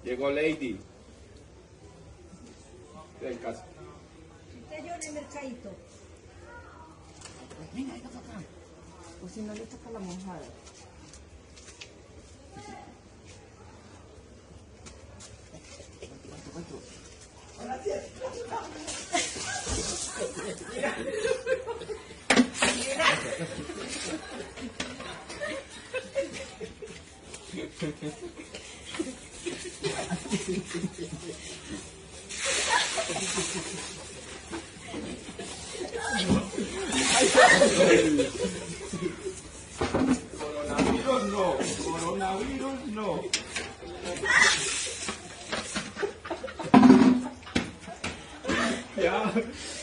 Llegó Lady. Del caso. Usted yo en el mercadito. Venga, venga para acá. O si no le toca la mojada. Coronavirus no, coronavirus no. Ya.